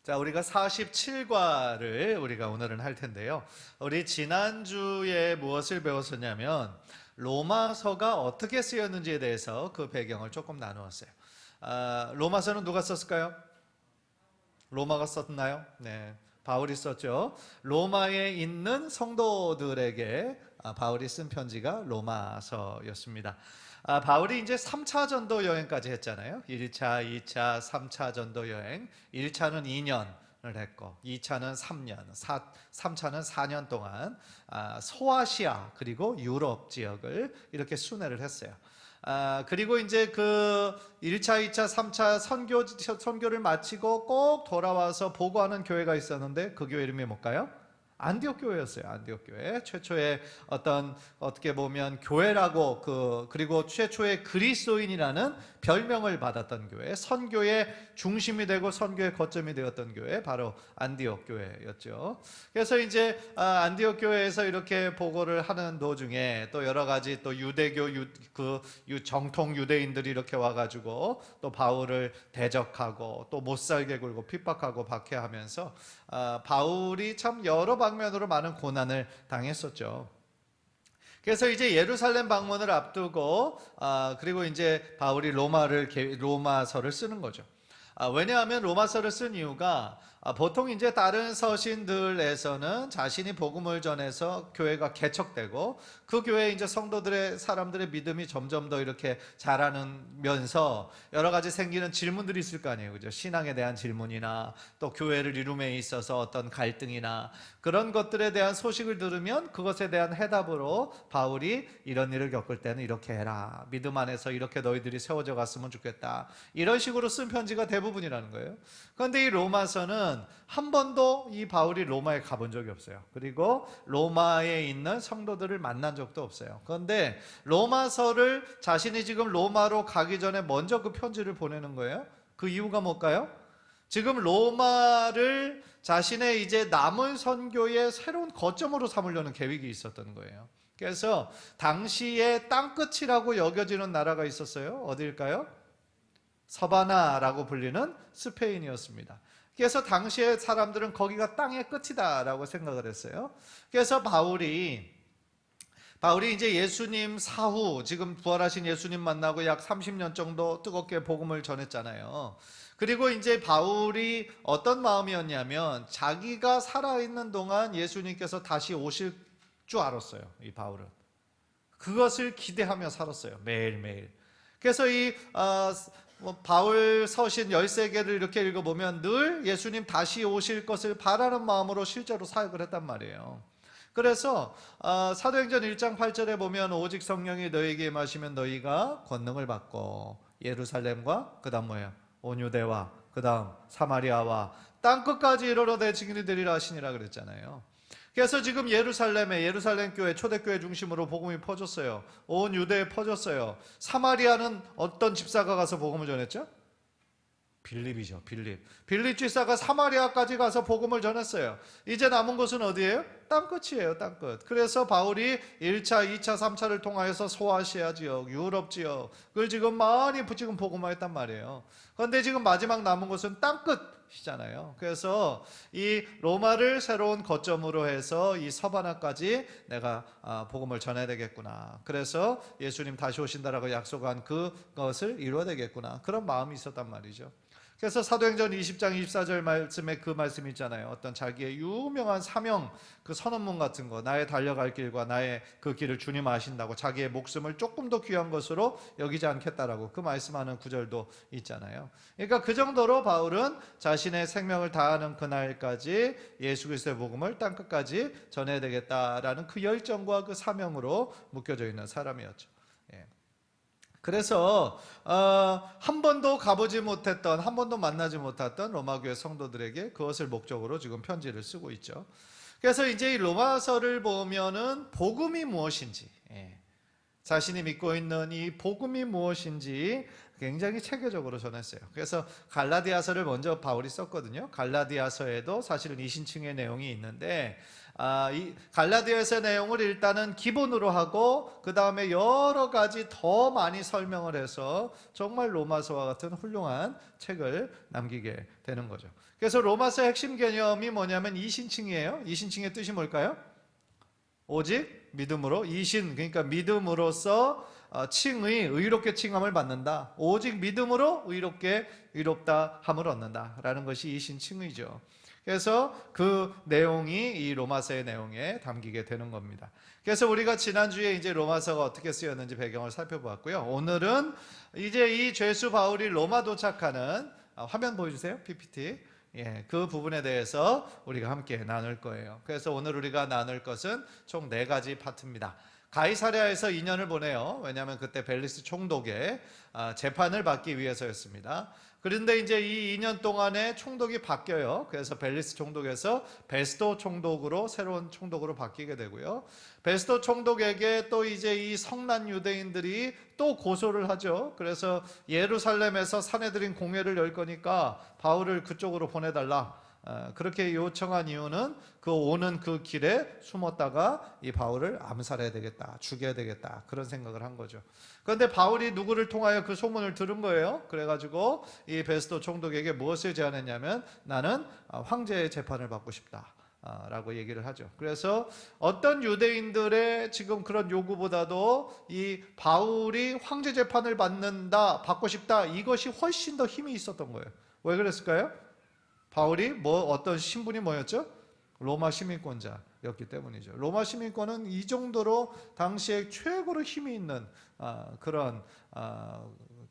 자, 우리가 47과를 우리가 오늘은 할 텐데요. 우리 지난주에 무엇을 배웠었냐면 로마서가 어떻게 쓰였는지에 대해서 그 배경을 조금 나누었어요. 로마서는 누가 썼을까요? 로마가 썼나요? 네, 바울이 썼죠. 로마에 있는 성도들에게 바울이 쓴 편지가 로마서였습니다. 바울이 이제 3차 전도 여행까지 했잖아요. 1차, 2차, 3차 전도 여행. 1차는 2년을 했고 2차는 3년, 3차는 4년 동안 소아시아 그리고 유럽 지역을 이렇게 순회를 했어요. 그리고 이제 그 1차, 2차, 3차 선교를 마치고 꼭 돌아와서 보고하는 교회가 있었는데 그 교회 이름이 뭘까요? 안디옥 교회였어요. 안디옥 교회. 최초의 어떻게 보면 교회라고 그리고 최초의 그리스도인이라는 별명을 받았던 교회, 선교의 중심이 되고 선교의 거점이 되었던 교회, 바로 안디옥 교회였죠. 그래서 이제 안디옥 교회에서 이렇게 보고를 하는 도중에 또 여러 가지 또 유대교 정통 유대인들이 이렇게 와가지고 또 바울을 대적하고 또 못살게 굴고 핍박하고 박해하면서 바울이 참 여러 방면으로 많은 고난을 당했었죠. 그래서 이제 예루살렘 방문을 앞두고 그리고 이제 바울이 로마서를 쓰는 거죠. 왜냐하면 로마서를 쓴 이유가 보통 이제 다른 서신들에서는 자신이 복음을 전해서 교회가 개척되고 그 교회에 이제 사람들의 믿음이 점점 더 이렇게 자라면서 여러 가지 생기는 질문들이 있을 거 아니에요. 그죠? 신앙에 대한 질문이나 또 교회를 이룸에 있어서 어떤 갈등이나 그런 것들에 대한 소식을 들으면 그것에 대한 해답으로 바울이 이런 일을 겪을 때는 이렇게 해라. 믿음 안에서 이렇게 너희들이 세워져 갔으면 좋겠다. 이런 식으로 쓴 편지가 대부분이라는 거예요. 그런데 이 로마서는 한 번도 이 바울이 로마에 가본 적이 없어요. 그리고 로마에 있는 성도들을 만난 적도 없어요. 그런데 로마서를 자신이 지금 로마로 가기 전에 먼저 그 편지를 보내는 거예요. 그 이유가 뭘까요? 지금 로마를 자신의 이제 남은 선교의 새로운 거점으로 삼으려는 계획이 있었던 거예요. 그래서 당시에 땅끝이라고 여겨지는 나라가 있었어요. 어디일까요? 서바나라고 불리는 스페인이었습니다. 그래서 당시에 사람들은 거기가 땅의 끝이다라고 생각을 했어요. 그래서 바울이 이제 예수님 사후, 지금 부활하신 예수님 만나고 약 30년 정도 뜨겁게 복음을 전했잖아요. 그리고 이제 바울이 어떤 마음이었냐면 자기가 살아있는 동안 예수님께서 다시 오실 줄 알았어요. 이 바울은 그것을 기대하며 살았어요. 매일매일. 그래서 바울 서신 13개를 이렇게 읽어보면 늘 예수님 다시 오실 것을 바라는 마음으로 실제로 사역을 했단 말이에요. 그래서 사도행전 1장 8절에 보면 오직 성령이 너희에게 임하시면 너희가 권능을 받고 예루살렘과 그 다음 뭐예요? 온 유대와 그 다음 사마리아와 땅끝까지 이르러 내 증인이 되리라 하시니라 그랬잖아요. 그래서 지금 예루살렘 교회, 초대교회 중심으로 복음이 퍼졌어요. 온 유대에 퍼졌어요. 사마리아는 어떤 집사가 가서 복음을 전했죠? 빌립이죠. 빌립 집사가 사마리아까지 가서 복음을 전했어요. 이제 남은 곳은 어디예요? 땅끝이에요. 땅끝. 그래서 바울이 1차, 2차, 3차를 통하여서 소아시아 지역, 유럽 지역을 지금 많이 지금 복음화했단 말이에요. 그런데 지금 마지막 남은 곳은 땅끝이잖아요. 그래서 이 로마를 새로운 거점으로 해서 이 서바나까지 내가 복음을 전해야 되겠구나. 그래서 예수님 다시 오신다라고 약속한 그것을 이루어야 되겠구나. 그런 마음이 있었단 말이죠. 그래서 사도행전 20장 24절 말씀에 그 말씀 있잖아요. 어떤 자기의 유명한 사명, 그 선언문 같은 거, 나의 달려갈 길과 나의 그 길을 주님 아신다고 자기의 목숨을 조금 더 귀한 것으로 여기지 않겠다라고 그 말씀하는 구절도 있잖아요. 그러니까 그 정도로 바울은 자신의 생명을 다하는 그날까지 예수 그리스도의 복음을 땅끝까지 전해야 되겠다라는 그 열정과 그 사명으로 묶여져 있는 사람이었죠. 그래서 한 번도 가보지 못했던, 한 번도 만나지 못했던 로마교회 성도들에게 그것을 목적으로 지금 편지를 쓰고 있죠. 그래서 이제 이 로마서를 보면은 복음이 무엇인지, 자신이 믿고 있는 이 복음이 무엇인지 굉장히 체계적으로 전했어요. 그래서 갈라디아서를 먼저 바울이 썼거든요. 갈라디아서에도 사실은 이신층의 내용이 있는데 이 갈라디아서의 내용을 일단은 기본으로 하고 그 다음에 여러 가지 더 많이 설명을 해서 정말 로마서와 같은 훌륭한 책을 남기게 되는 거죠. 그래서 로마서의 핵심 개념이 뭐냐면 이신칭이에요. 이신칭의 뜻이 뭘까요? 오직 믿음으로, 이신 그러니까 믿음으로써 칭의, 의롭게 칭함을 받는다. 오직 믿음으로 의롭게 의롭다 함을 얻는다 라는 것이 이신칭의죠. 그래서 그 내용이 이 로마서의 내용에 담기게 되는 겁니다. 그래서 우리가 지난주에 이제 로마서가 어떻게 쓰였는지 배경을 살펴보았고요. 오늘은 이제 이 죄수 바울이 로마 도착하는 화면 보여주세요. PPT. 그 부분에 대해서 우리가 함께 나눌 거예요. 그래서 오늘 우리가 나눌 것은 총 4가지 파트입니다. 가이사랴에서 2년을 보내요. 왜냐하면 그때 벨리스 총독의 재판을 받기 위해서였습니다. 그런데 이제 이 2년 동안에 총독이 바뀌어요. 그래서 벨리스 총독에서 베스도 총독으로 새로운 총독으로 바뀌게 되고요. 베스도 총독에게 또 이제 이 성난 유대인들이 또 고소를 하죠. 그래서 예루살렘에서 사내들인 공회를 열 거니까 바울을 그쪽으로 보내달라. 그렇게 요청한 이유는 그 오는 그 길에 숨었다가 이 바울을 암살해야 되겠다, 죽여야 되겠다 그런 생각을 한 거죠. 그런데 바울이 누구를 통하여 그 소문을 들은 거예요. 그래가지고 이 베스도 총독에게 무엇을 제안했냐면 나는 황제의 재판을 받고 싶다 라고 얘기를 하죠. 그래서 어떤 유대인들의 지금 그런 요구보다도 이 바울이 황제 재판을 받고 싶다 이것이 훨씬 더 힘이 있었던 거예요. 왜 그랬을까요? 바울이 어떤 신분이 뭐였죠? 로마 시민권자였기 때문이죠. 로마 시민권은 이 정도로 당시에 최고로 힘이 있는 그런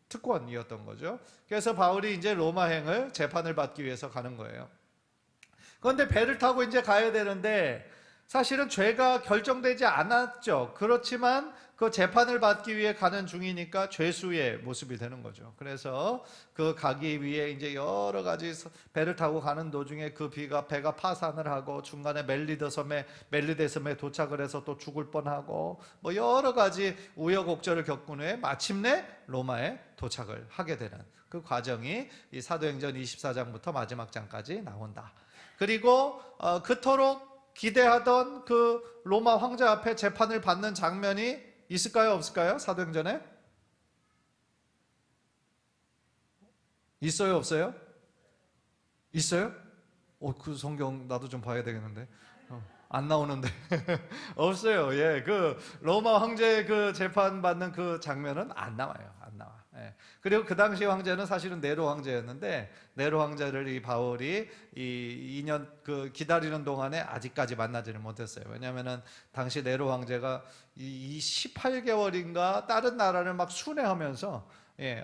특권이었던 거죠. 그래서 바울이 이제 로마행을 재판을 받기 위해서 가는 거예요. 그런데 배를 타고 이제 가야 되는데 사실은 죄가 결정되지 않았죠. 그렇지만 그 재판을 받기 위해 가는 중이니까 죄수의 모습이 되는 거죠. 그래서 그 가기 위해 이제 여러 가지 배를 타고 가는 도중에 그 배가 파산을 하고 중간에 멜리데 섬에 도착을 해서 또 죽을 뻔하고 뭐 여러 가지 우여곡절을 겪은 후에 마침내 로마에 도착을 하게 되는 그 과정이 이 사도행전 24장부터 마지막 장까지 나온다. 그리고 그토록 기대하던 그 로마 황제 앞에 재판을 받는 장면이 있을까요? 없을까요? 사도행전에? 있어요? 없어요? 있어요? 그 성경 나도 좀 봐야 되겠는데. 안 나오는데. 없어요. 예, 그 로마 황제 그 재판 받는 그 장면은 안 나와요. 안 나와. 예. 그리고 그 당시 황제는 사실은 네로 황제였는데 네로 황제를 이 바울이 이 2년 그 기다리는 동안에 아직까지 만나지는 못했어요. 왜냐하면은 당시 네로 황제가 이 18개월인가 다른 나라를 막 순회하면서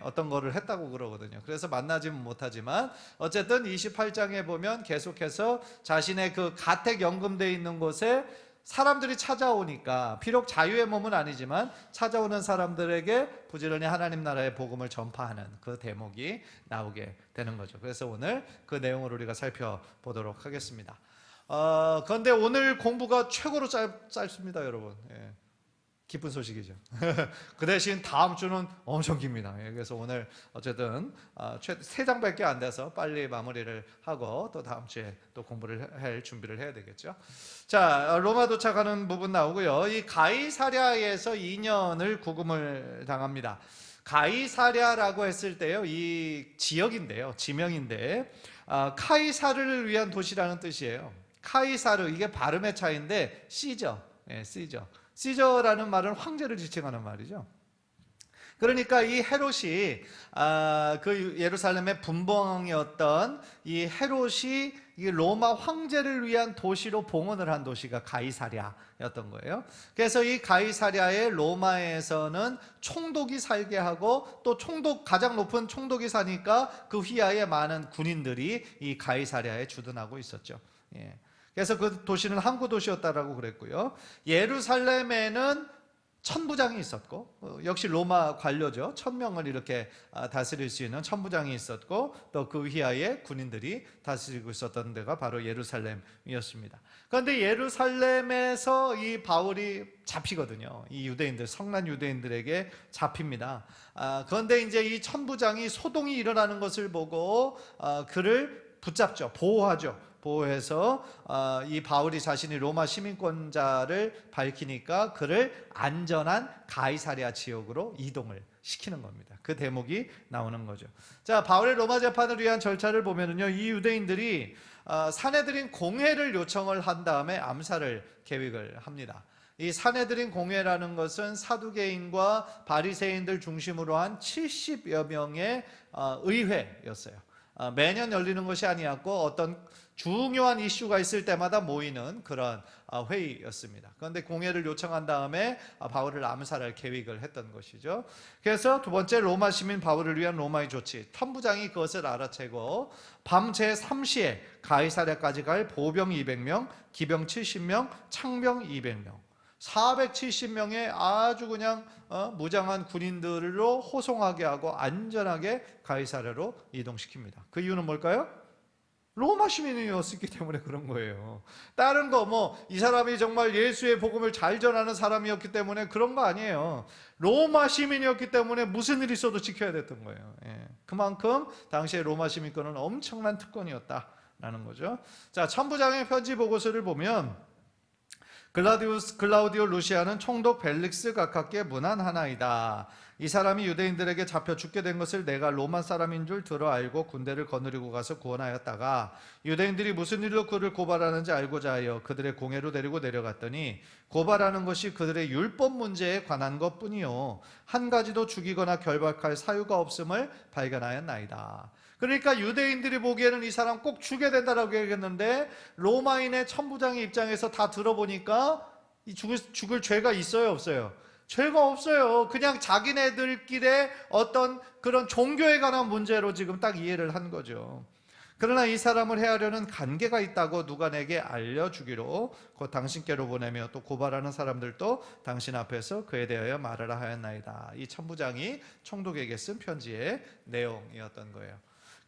어떤 거를 했다고 그러거든요. 그래서 만나지는 못하지만 어쨌든 28장에 보면 계속해서 자신의 그 가택 연금돼 있는 곳에 사람들이 찾아오니까 비록 자유의 몸은 아니지만 찾아오는 사람들에게 부지런히 하나님 나라의 복음을 전파하는 그 대목이 나오게 되는 거죠. 그래서 오늘 그 내용을 우리가 살펴보도록 하겠습니다. 그런데 오늘 공부가 최고로 짧습니다, 여러분. 기쁜 소식이죠. 그 대신 다음 주는 엄청 깁니다. 그래서 오늘 어쨌든 3장밖에 안 돼서 빨리 마무리를 하고 또 다음 주에 또 공부를 할 준비를 해야 되겠죠. 자, 로마 도착하는 부분 나오고요. 이 가이사랴에서 2년을 구금을 당합니다. 가이사랴라고 했을 때요, 이 지역인데요, 지명인데 카이사르를 위한 도시라는 뜻이에요. 카이사르, 이게 발음의 차이인데 C죠. C죠. 시저라는 말은 황제를 지칭하는 말이죠. 그러니까 이 헤롯이 그 예루살렘의 분봉이었던 이 헤롯이 이 로마 황제를 위한 도시로 봉헌을 한 도시가 가이사랴였던 거예요. 그래서 이 가이사랴의 로마에서는 총독이 살게 하고 또 가장 높은 총독이 사니까 그 휘하에 많은 군인들이 이 가이사랴에 주둔하고 있었죠. 그래서 그 도시는 항구 도시였다라고 그랬고요. 예루살렘에는 천부장이 있었고 역시 로마 관료죠. 1000명을 이렇게 다스릴 수 있는 천부장이 있었고 또 그 휘하에 군인들이 다스리고 있었던 데가 바로 예루살렘이었습니다. 그런데 예루살렘에서 이 바울이 잡히거든요. 이 유대인들, 성난 유대인들에게 잡힙니다. 그런데 이제 이 천부장이 소동이 일어나는 것을 보고 그를 붙잡죠. 보호하죠. 보호해서 이 바울이 자신이 로마 시민권자를 밝히니까 그를 안전한 가이사랴 지역으로 이동을 시키는 겁니다. 그 대목이 나오는 거죠. 자, 바울의 로마 재판을 위한 절차를 보면은요, 이 유대인들이 사내들인 공회를 요청을 한 다음에 암살을 계획을 합니다. 이 사내들인 공회라는 것은 사두개인과 바리새인들 중심으로 한 70여 명의 의회였어요. 매년 열리는 것이 아니었고 어떤 중요한 이슈가 있을 때마다 모이는 그런 회의였습니다. 그런데 공회를 요청한 다음에 바울을 암살할 계획을 했던 것이죠. 그래서 두 번째, 로마 시민 바울을 위한 로마의 조치. 천부장이 그것을 알아채고 밤 제3시에 가이사랴까지 갈 보병 200명, 기병 70명, 창병 200명, 470명의 아주 그냥 무장한 군인들로 호송하게 하고 안전하게 가이사랴로 이동시킵니다. 그 이유는 뭘까요? 로마 시민이었기 때문에 그런 거예요. 다른 거 이 사람이 정말 예수의 복음을 잘 전하는 사람이었기 때문에 그런 거 아니에요. 로마 시민이었기 때문에 무슨 일이 있어도 지켜야 됐던 거예요. 그만큼 당시에 로마 시민권은 엄청난 특권이었다라는 거죠. 자, 천부장의 편지 보고서를 보면 글라우디오 루시아는 총독 벨릭스 각하께 문안하나이다. 이 사람이 유대인들에게 잡혀 죽게 된 것을 내가 로마 사람인 줄 들어 알고 군대를 거느리고 가서 구원하였다가 유대인들이 무슨 일로 그를 고발하는지 알고자 하여 그들의 공회로 데리고 내려갔더니 고발하는 것이 그들의 율법 문제에 관한 것뿐이요 한 가지도 죽이거나 결박할 사유가 없음을 발견하였나이다. 그러니까 유대인들이 보기에는 이 사람 꼭 죽여야 된다라고 얘기했는데 로마인의 천부장의 입장에서 다 들어보니까 이 죽을 죄가 있어요, 없어요? 죄가 없어요. 그냥 자기네들끼리의 어떤 그런 종교에 관한 문제로 지금 딱 이해를 한 거죠. 그러나 이 사람을 해하려는 관계가 있다고 누가 내게 알려주기로 곧 당신께로 보내며 또 고발하는 사람들도 당신 앞에서 그에 대하여 말하라 하였나이다. 이 천부장이 총독에게 쓴 편지의 내용이었던 거예요.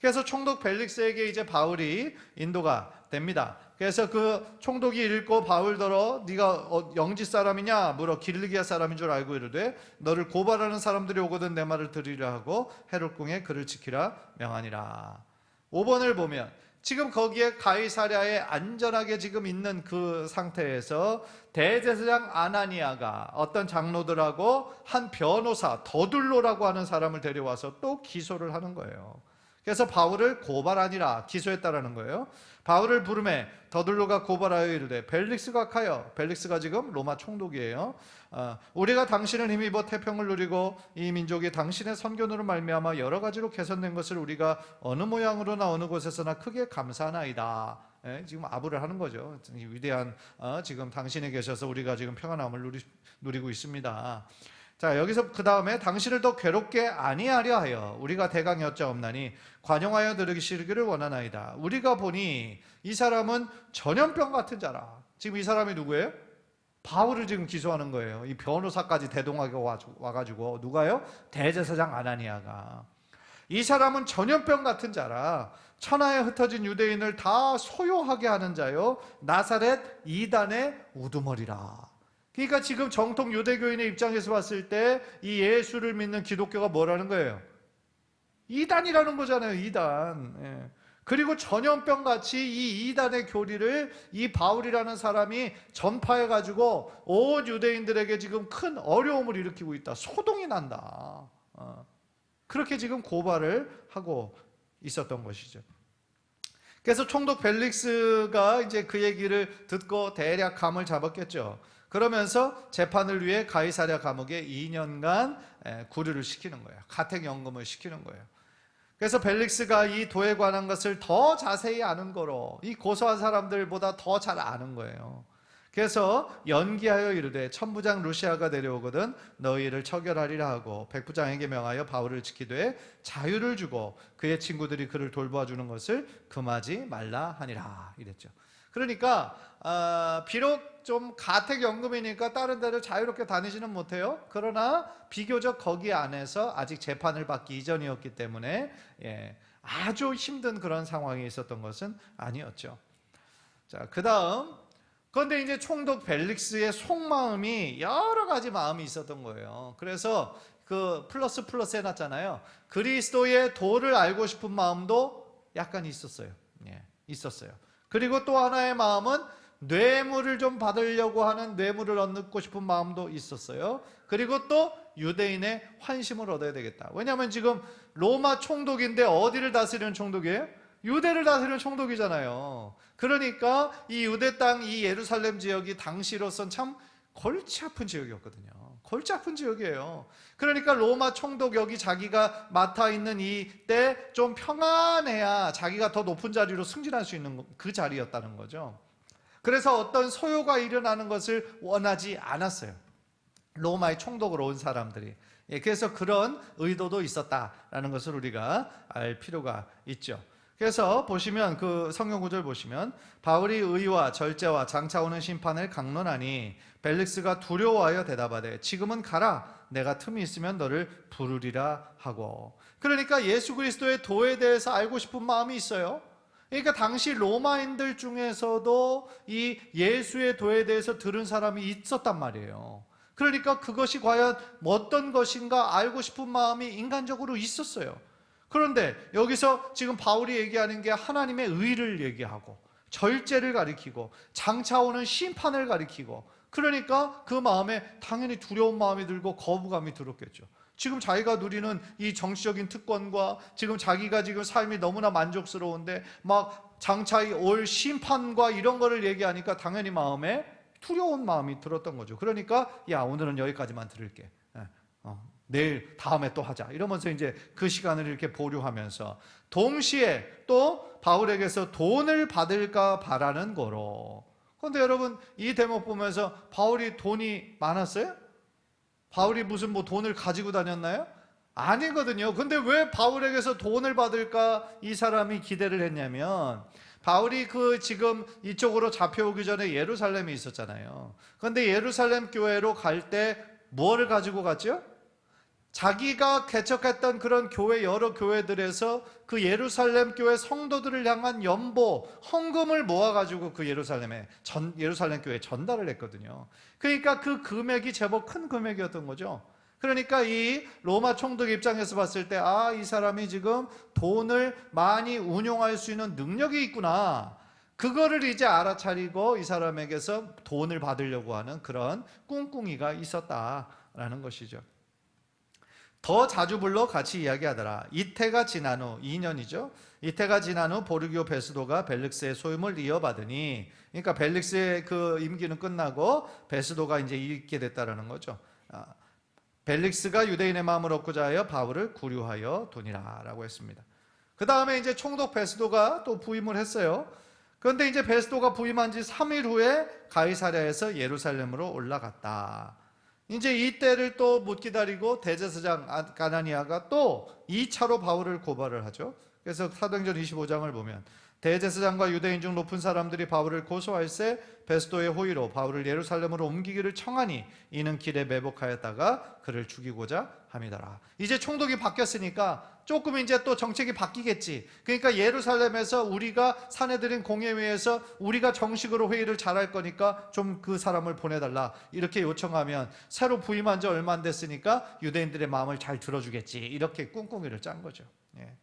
그래서 총독 벨릭스에게 이제 바울이 인도가 됩니다. 그래서 그 총독이 읽고 바울더러 네가 영지 사람이냐 물어 길리기아 사람인 줄 알고 이르되 너를 고발하는 사람들이 오거든 내 말을 들으려 하고 헤롯궁에 그를 지키라 명하니라. 5번을 보면 지금 거기에 가이사랴에 안전하게 지금 있는 그 상태에서 대제사장 아나니아가 어떤 장로들하고 한 변호사 더둘로라고 하는 사람을 데려와서 또 기소를 하는 거예요. 그래서 바울을 고발하니라 기소했다라는 거예요. 바울을 부르매 더둘로가 고발하여 이르되 벨릭스가 가여, 벨릭스가 지금 로마 총독이에요. 우리가 당신을 힘입어 태평을 누리고 이 민족이 당신의 선견으로 말미암아 여러 가지로 개선된 것을 우리가 어느 모양으로나 어느 곳에서나 크게 감사하나이다. 지금 아부를 하는 거죠. 위대한 지금 당신에 계셔서 우리가 지금 평안함을 누리고 있습니다. 자, 여기서 그 다음에 당신을 더 괴롭게 아니하려 하여 우리가 대강 여짜옵나니 관용하여 들으시기를 원하나이다. 우리가 보니 이 사람은 전염병 같은 자라. 지금 이 사람이 누구예요? 바울을 지금 기소하는 거예요. 이 변호사까지 대동하게 와가지고 누가요? 대제사장 아나니아가. 이 사람은 전염병 같은 자라. 천하에 흩어진 유대인을 다 소요하게 하는 자요 나사렛 이단의 우두머리라. 그러니까 지금 정통 유대교인의 입장에서 봤을 때 이 예수를 믿는 기독교가 뭐라는 거예요? 이단이라는 거잖아요. 이단. 그리고 전염병같이 이 이단의 교리를 이 바울이라는 사람이 전파해가지고 온 유대인들에게 지금 큰 어려움을 일으키고 있다. 소동이 난다. 그렇게 지금 고발을 하고 있었던 것이죠. 그래서 총독 벨릭스가 이제 그 얘기를 듣고 대략 감을 잡았겠죠. 그러면서 재판을 위해 가이사랴 감옥에 2년간 구류를 시키는 거예요. 가택연금을 시키는 거예요. 그래서 벨릭스가 이 도에 관한 것을 더 자세히 아는 거로 이 고소한 사람들보다 더 잘 아는 거예요. 그래서 연기하여 이르되 천부장 루시아가 내려오거든 너희를 처결하리라 하고 백부장에게 명하여 바울을 지키되 자유를 주고 그의 친구들이 그를 돌보아주는 것을 금하지 말라 하니라 이랬죠. 그러니까 비록 좀 가택연금이니까 다른 데를 자유롭게 다니지는 못해요. 그러나 비교적 거기 안에서 아직 재판을 받기 이전이었기 때문에 아주 힘든 그런 상황이 있었던 것은 아니었죠. 자, 그 다음 그런데 이제 총독 벨릭스의 속마음이 여러 가지 마음이 있었던 거예요. 그래서 그 플러스 해놨잖아요. 그리스도의 도를 알고 싶은 마음도 약간 있었어요. 있었어요. 그리고 또 하나의 마음은 뇌물을 좀 받으려고 하는, 뇌물을 얻고 싶은 마음도 있었어요. 그리고 또 유대인의 환심을 얻어야 되겠다. 왜냐하면 지금 로마 총독인데 어디를 다스리는 총독이에요? 유대를 다스리는 총독이잖아요. 그러니까 이 유대 땅, 이 예루살렘 지역이 당시로선 참 골치 아픈 지역이었거든요. 골치 아픈 지역이에요. 그러니까 로마 총독, 여기 자기가 맡아 있는 이때 좀 평안해야 자기가 더 높은 자리로 승진할 수 있는 그 자리였다는 거죠. 그래서 어떤 소요가 일어나는 것을 원하지 않았어요, 로마의 총독으로 온 사람들이. 그래서 그런 의도도 있었다라는 것을 우리가 알 필요가 있죠. 그래서 보시면, 그 성경 구절 보시면, 바울이 의와 절제와 장차 오는 심판을 강론하니 벨릭스가 두려워하여 대답하되 지금은 가라, 내가 틈이 있으면 너를 부르리라 하고. 그러니까 예수 그리스도의 도에 대해서 알고 싶은 마음이 있어요. 그러니까 당시 로마인들 중에서도 이 예수의 도에 대해서 들은 사람이 있었단 말이에요. 그러니까 그것이 과연 어떤 것인가 알고 싶은 마음이 인간적으로 있었어요. 그런데 여기서 지금 바울이 얘기하는 게 하나님의 의를 얘기하고 절제를 가리키고 장차 오는 심판을 가리키고, 그러니까 그 마음에 당연히 두려운 마음이 들고 거부감이 들었겠죠. 지금 자기가 누리는 이 정치적인 특권과 지금 자기가 지금 삶이 너무나 만족스러운데 막 장차 올 심판과 이런 거를 얘기하니까 당연히 마음에 두려운 마음이 들었던 거죠. 그러니까 야, 오늘은 여기까지만 들을게, 내일 다음에 또 하자, 이러면서 이제 그 시간을 이렇게 보류하면서, 동시에 또 바울에게서 돈을 받을까 바라는 거로. 그런데 여러분, 이 대목 보면서 바울이 돈이 많았어요? 바울이 무슨 뭐 돈을 가지고 다녔나요? 아니거든요. 근데 왜 바울에게서 돈을 받을까 이 사람이 기대를 했냐면, 바울이 그 지금 이쪽으로 잡혀오기 전에 예루살렘에 있었잖아요. 그런데 예루살렘 교회로 갈 때 뭐를 가지고 갔죠? 자기가 개척했던 그런 교회, 여러 교회들에서 그 예루살렘 교회 성도들을 향한 연보, 헌금을 모아가지고 그 예루살렘 교회에 전달을 했거든요. 그러니까 그 금액이 제법 큰 금액이었던 거죠. 그러니까 이 로마 총독 입장에서 봤을 때, 아, 이 사람이 지금 돈을 많이 운용할 수 있는 능력이 있구나, 그거를 이제 알아차리고 이 사람에게서 돈을 받으려고 하는 그런 꿍꿍이가 있었다라는 것이죠. 더 자주 불러 같이 이야기하더라. 이태가 지난 후, 2년이죠. 이태가 지난 후 보르기오 베스도가 벨릭스의 소임을 이어받으니, 그러니까 벨릭스의 그 임기는 끝나고 베스도가 이제 있게 됐다라는 거죠. 벨릭스가 유대인의 마음을 얻고자 하여 바울을 구류하여 두니라라고 했습니다. 그 다음에 이제 총독 베스도가 또 부임을 했어요. 그런데 이제 베스도가 부임한 지 3일 후에 가이사랴에서 예루살렘으로 올라갔다. 이제 이때를 또 못 기다리고 대제사장 가나니아가 또 2차로 바울을 고발을 하죠. 그래서 사도행전 25장을 보면, 대제사장과 유대인 중 높은 사람들이 바울을 고소할세 베스도의 호의로 바울을 예루살렘으로 옮기기를 청하니 이는 길에 매복하였다가 그를 죽이고자 함이더라. 이제 총독이 바뀌었으니까 조금 이제 또 정책이 바뀌겠지. 그러니까 예루살렘에서 우리가 사내들인 공회의에서 우리가 정식으로 회의를 잘할 거니까 좀 그 사람을 보내달라, 이렇게 요청하면 새로 부임한 지 얼마 안 됐으니까 유대인들의 마음을 잘 들어주겠지, 이렇게 꿍꿍이를 짠 거죠. 예.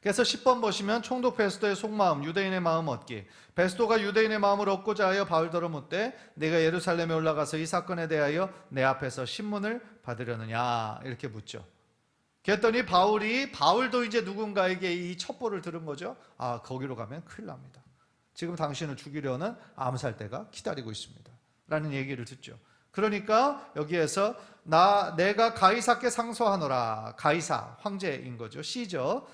그래서 10번 보시면, 총독 베스도의 속마음, 유대인의 마음 얻기. 베스도가 유대인의 마음을 얻고자 하여 바울더러 묻되 내가 예루살렘에 올라가서 이 사건에 대하여 내 앞에서 신문을 받으려느냐, 이렇게 묻죠. 그랬더니 바울도 이제 누군가에게 이 첩보를 들은 거죠. 아, 거기로 가면 큰일 납니다. 지금 당신을 죽이려는 암살 때가 기다리고 있습니다, 라는 얘기를 듣죠. 그러니까 여기에서 내가 가이사께 상소하노라. 가이사, 황제인 거죠. 시저.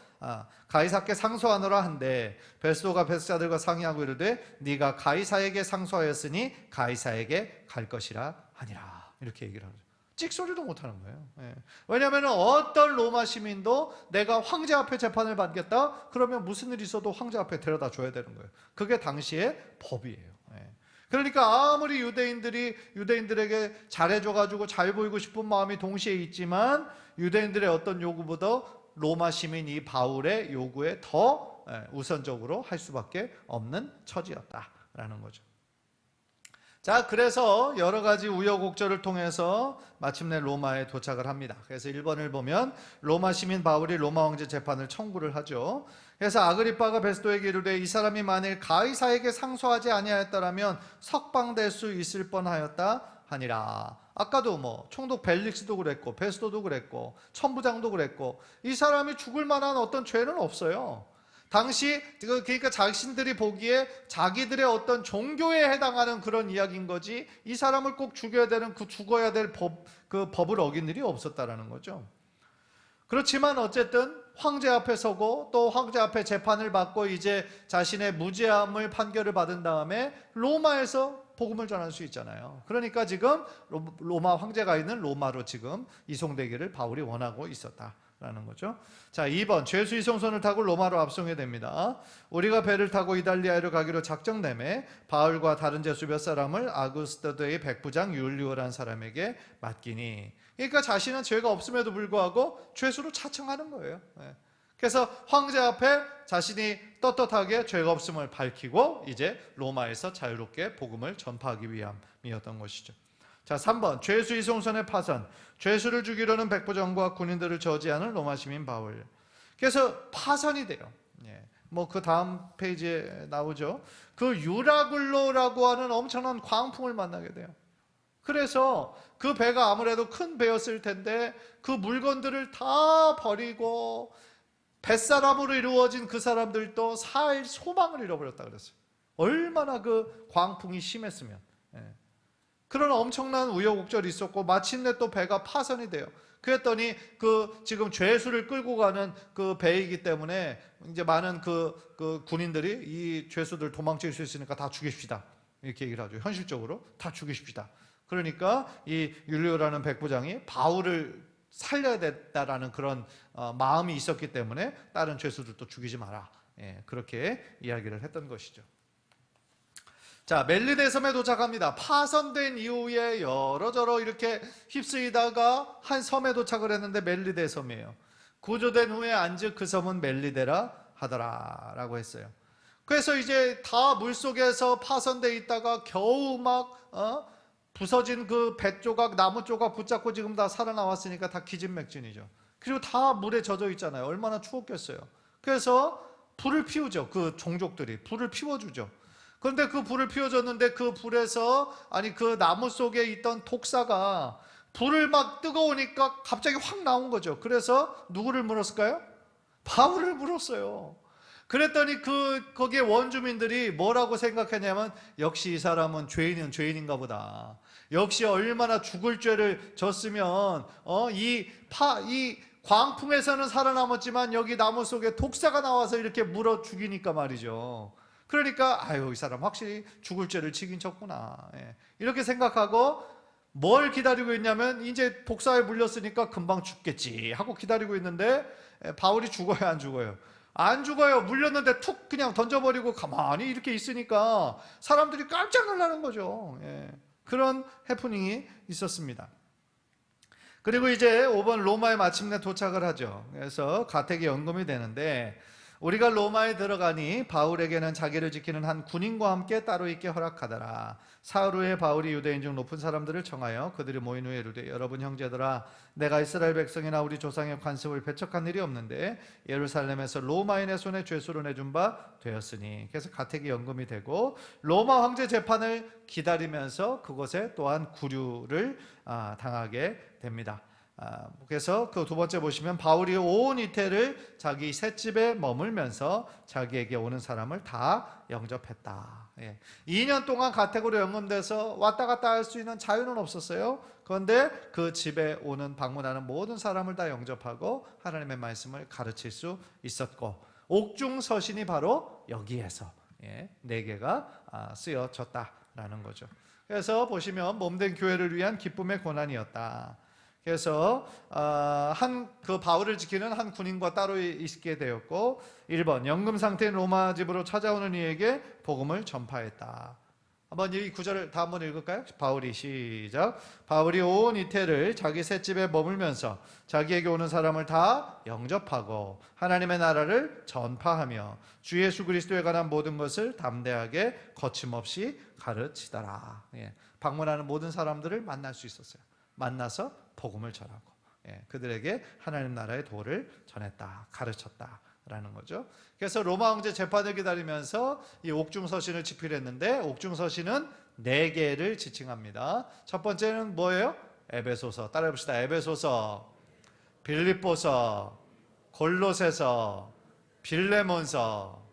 가이사께 상소하노라 한데 베스도가 베스자들과 상의하고 이르되 네가 가이사에게 상소하였으니 가이사에게 갈 것이라 하니라, 이렇게 얘기를 하죠. 찍소리도 못하는 거예요. 예. 왜냐하면 어떤 로마 시민도 내가 황제 앞에 재판을 받겠다 그러면 무슨 일이 있어도 황제 앞에 데려다 줘야 되는 거예요. 그게 당시의 법이에요. 예. 그러니까 아무리 유대인들에게 잘해줘가지고 잘 보이고 싶은 마음이 동시에 있지만 유대인들의 어떤 요구보다 로마 시민이 바울의 요구에 더 우선적으로 할 수밖에 없는 처지였다라는 거죠. 자, 그래서 여러 가지 우여곡절을 통해서 마침내 로마에 도착을 합니다. 그래서 1번을 보면 로마 시민 바울이 로마 황제 재판을 청구를 하죠. 그래서 아그리빠가 베스도에게 이르되 이 사람이 만일 가이사에게 상소하지 아니하였더라면 석방될 수 있을 뻔하였다 하니라. 아까도 뭐 총독 벨릭스도 그랬고 베스도도 그랬고 천부장도 그랬고 이 사람이 죽을 만한 어떤 죄는 없어요. 당시 그러니까 자신들이 보기에 자기들의 어떤 종교에 해당하는 그런 이야기인 거지 이 사람을 꼭 죽여야 되는 그 죽어야 될 그 법을 어긴 일이 없었다라는 거죠. 그렇지만 어쨌든 황제 앞에 서고 또 황제 앞에 재판을 받고 이제 자신의 무죄함을 판결을 받은 다음에 로마에서 복음을 전할 수 있잖아요. 그러니까 지금 로마 황제가 있는 로마로 지금 이송되기를 바울이 원하고 있었다라는 거죠. 자, 2번 죄수 이송선을 타고 로마로 압송해 됩니다. 우리가 배를 타고 이달리아로 가기로 작정되매 바울과 다른 죄수 몇 사람을 아구스토스의 백부장 율리오라는 사람에게 맡기니. 그러니까 자신은 죄가 없음에도 불구하고 죄수로 차청하는 거예요. 그래서 황제 앞에 자신이 떳떳하게 죄가 없음을 밝히고 이제 로마에서 자유롭게 복음을 전파하기 위함이었던 것이죠. 자, 3번 죄수 이송선의 파선. 죄수를 죽이려는 백부장과 군인들을 저지하는 로마 시민 바울. 그래서 파선이 돼요. 뭐 그 다음 페이지에 나오죠. 그 유라굴로라고 하는 엄청난 광풍을 만나게 돼요. 그래서 그 배가 아무래도 큰 배였을 텐데 그 물건들을 다 버리고 뱃사람으로 이루어진 그 사람들도 살 소망을 잃어버렸다 그랬어요. 얼마나 그 광풍이 심했으면. 그런 엄청난 우여곡절이 있었고 마침내 또 배가 파선이 돼요. 그랬더니 그 지금 죄수를 끌고 가는 그 배이기 때문에 이제 많은 그 군인들이 이 죄수들 도망칠 수 있으니까 다 죽입시다. 이렇게 얘기를 하죠. 현실적으로 다 죽입시다. 그러니까 이 율리오라는 백부장이 바울을 살려야 됐다라는 그런 마음이 있었기 때문에 다른 죄수들도 죽이지 마라. 그렇게 이야기를 했던 것이죠. 자, 멜리데 섬에 도착합니다. 파선된 이후에 여러저러 이렇게 휩쓰이다가 한 섬에 도착을 했는데 멜리데 섬이에요. 구조된 후에 안즉 그 섬은 멜리데라 하더라 라고 했어요. 그래서 이제 다 물속에서 파선돼 있다가 겨우 막 부서진 그 배 조각, 나무 조각 붙잡고 지금 다 살아나왔으니까 다 기진맥진이죠. 그리고 다 물에 젖어 있잖아요. 얼마나 추웠겠어요. 그래서 불을 피우죠. 그 종족들이 불을 피워주죠. 그런데 그 불을 피워줬는데 그 불에서 그 나무 속에 있던 독사가 불을 막 뜨거우니까 갑자기 확 나온 거죠. 그래서 누구를 물었을까요? 바울을 물었어요. 그랬더니 거기에 원주민들이 뭐라고 생각했냐면 역시 이 사람은 죄인은 죄인인가 보다. 역시 얼마나 죽을 죄를 졌으면 이 광풍에서는 살아남았지만 여기 나무 속에 독사가 나와서 이렇게 물어 죽이니까 말이죠. 그러니까 이 사람 확실히 죽을 죄를 지긴 쳤구나. 이렇게 생각하고 뭘 기다리고 있냐면 이제 독사에 물렸으니까 금방 죽겠지 하고 기다리고 있는데 바울이 죽어요, 안 죽어요? 안 죽어요. 물렸는데 툭 그냥 던져버리고 가만히 이렇게 있으니까 사람들이 깜짝 놀라는 거죠. 그런 해프닝이 있었습니다. 그리고 이제 5번 로마에 마침내 도착을 하죠. 그래서 가택이 연금이 되는데 우리가 로마에 들어가니 바울에게는 자기를 지키는 한 군인과 함께 따로 있게 허락하더라. 사흘 후에 바울이 유대인 중 높은 사람들을 청하여 그들이 모인 후에 이르되 여러분 형제들아 내가 이스라엘 백성이나 우리 조상의 관습을 배척한 일이 없는데 예루살렘에서 로마인의 손에 죄수로 내준 바 되었으니. 그래서 가택이 연금이 되고 로마 황제 재판을 기다리면서 그곳에 또한 구류를 당하게 됩니다. 그래서 그 두 번째 보시면 바울이 온 이태를 자기 셋집에 머물면서 자기에게 오는 사람을 다 영접했다. 2년 동안 가택으로 연금돼서 왔다 갔다 할 수 있는 자유는 없었어요. 그런데 그 집에 오는 방문하는 모든 사람을 다 영접하고 하나님의 말씀을 가르칠 수 있었고 옥중서신이 바로 여기에서 4개가 쓰여졌다라는 거죠. 그래서 보시면 몸된 교회를 위한 기쁨의 고난이었다. 그래서 그 바울을 지키는 한 군인과 따로 있게 되었고 1번 연금 상태인 로마 집으로 찾아오는 이에게 복음을 전파했다. 한번 이 구절을 다 한번 읽을까요? 바울이 시작. 바울이 온 이태를 자기 셋집에 머물면서 자기에게 오는 사람을 다 영접하고 하나님의 나라를 전파하며 주 예수 그리스도에 관한 모든 것을 담대하게 거침없이 가르치더라. 예, 방문하는 모든 사람들을 만날 수 있었어요. 만나서 복음을 전하고 그들에게 하나님 나라의 도를 전했다, 가르쳤다라는 거죠. 그래서 로마 황제 재판을 기다리면서 이 옥중서신을 집필했는데 옥중서신은 4개를 지칭합니다. 첫 번째는 뭐예요? 에베소서. 따라해 봅시다. 에베소서, 빌립보서, 골로새서, 빌레몬서.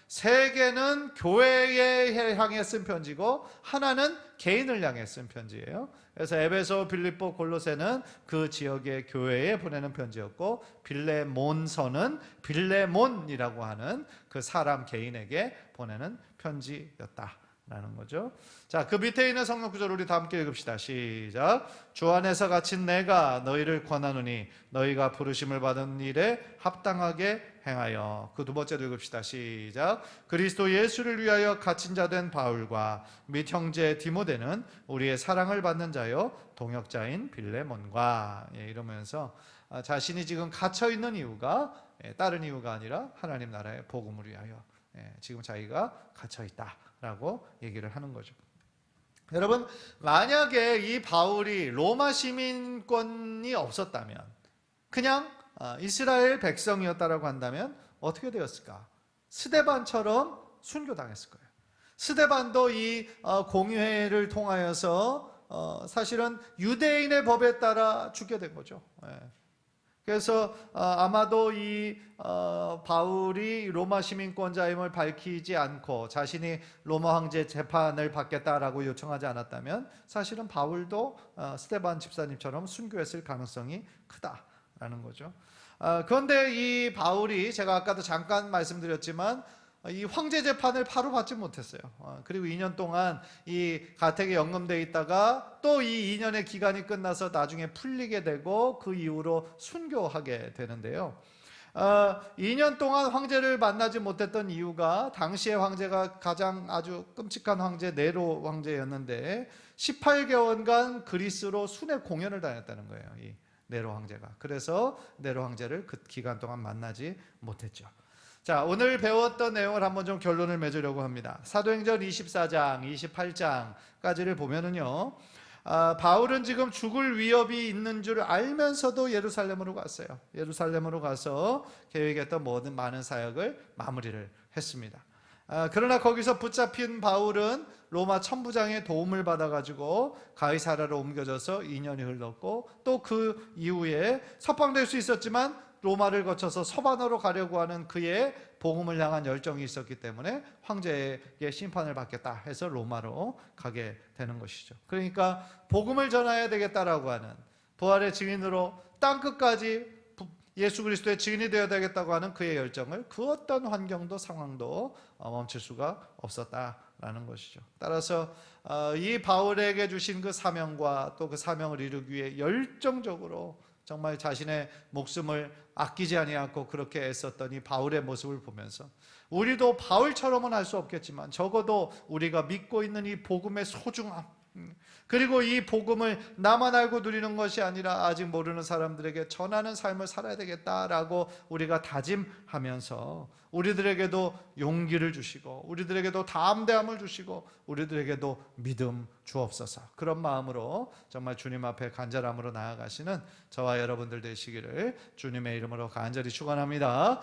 3개는 교회에 향해 쓴 편지고 하나는 개인을 향해 쓴 편지예요. 그래서 에베소, 빌립보, 골로새는 그 지역의 교회에 보내는 편지였고 빌레몬서는 빌레몬이라고 하는 그 사람 개인에게 보내는 편지였다라는 거죠. 자, 그 밑에 있는 성경 구절 우리 다 함께 읽읍시다. 시작. 주 안에서 갇힌 내가 너희를 권하노니 너희가 부르심을 받은 일에 합당하게 행하여. 그 두 번째도 읽읍시다. 시작. 그리스도 예수를 위하여 갇힌 자 된 바울과 및 형제 디모데는 우리의 사랑을 받는 자요 동역자인 빌레몬과. 이러면서 자신이 지금 갇혀 있는 이유가 다른 이유가 아니라 하나님 나라의 복음을 위하여 지금 자기가 갇혀 있다라고 얘기를 하는 거죠. 여러분, 만약에 이 바울이 로마 시민권이 없었다면, 그냥 이스라엘 백성이었다라고 한다면 어떻게 되었을까? 스데반처럼 순교당했을 거예요. 스데반도 이 공회를 통하여서 사실은 유대인의 법에 따라 죽게 된 거죠. 그래서 아마도 이 바울이 로마 시민권자임을 밝히지 않고 자신이 로마 황제 재판을 받겠다라고 요청하지 않았다면 사실은 바울도 스데반 집사님처럼 순교했을 가능성이 크다라는 거죠. 그런데 이 바울이 제가 아까도 잠깐 말씀드렸지만 이 황제 재판을 바로 받지 못했어요. 그리고 2년 동안 이 가택에 연금돼 있다가 또 이 2년의 기간이 끝나서 나중에 풀리게 되고 그 이후로 순교하게 되는데요. 2년 동안 황제를 만나지 못했던 이유가 당시의 황제가 가장 아주 끔찍한 황제 네로 황제였는데 18개월간 그리스로 순회 공연을 다녔다는 거예요. 이 네로 황제가. 그래서 네로 황제를 그 기간 동안 만나지 못했죠. 자, 오늘 배웠던 내용을 한번 좀 결론을 맺으려고 합니다. 사도행전 24장, 28장까지를 보면은요, 바울은 지금 죽을 위협이 있는 줄 알면서도 예루살렘으로 갔어요. 예루살렘으로 가서 계획했던 모든 많은 사역을 마무리를 했습니다. 그러나 거기서 붙잡힌 바울은 로마 천부장의 도움을 받아가지고 가이사랴로 옮겨져서 2년이 흘렀고 또 그 이후에 석방될 수 있었지만 로마를 거쳐서 서반으로 가려고 하는 그의 복음을 향한 열정이 있었기 때문에 황제에게 심판을 받겠다 해서 로마로 가게 되는 것이죠. 그러니까 복음을 전해야 되겠다라고 하는 부활의 증인으로 땅끝까지 예수 그리스도의 증인이 되어야 되겠다고 하는 그의 열정을 그 어떤 환경도 상황도 멈출 수가 없었다라는 것이죠. 따라서 이 바울에게 주신 그 사명과 또 그 사명을 이루기 위해 열정적으로 정말 자신의 목숨을 아끼지 아니하고 그렇게 애썼던 이 바울의 모습을 보면서 우리도 바울처럼은 할 수 없겠지만 적어도 우리가 믿고 있는 이 복음의 소중함, 그리고 이 복음을 나만 알고 누리는 것이 아니라 아직 모르는 사람들에게 전하는 삶을 살아야 되겠다라고 우리가 다짐하면서 우리들에게도 용기를 주시고 우리들에게도 담대함을 주시고 우리들에게도 믿음 주옵소서. 그런 마음으로 정말 주님 앞에 간절함으로 나아가시는 저와 여러분들 되시기를 주님의 이름으로 간절히 축원합니다.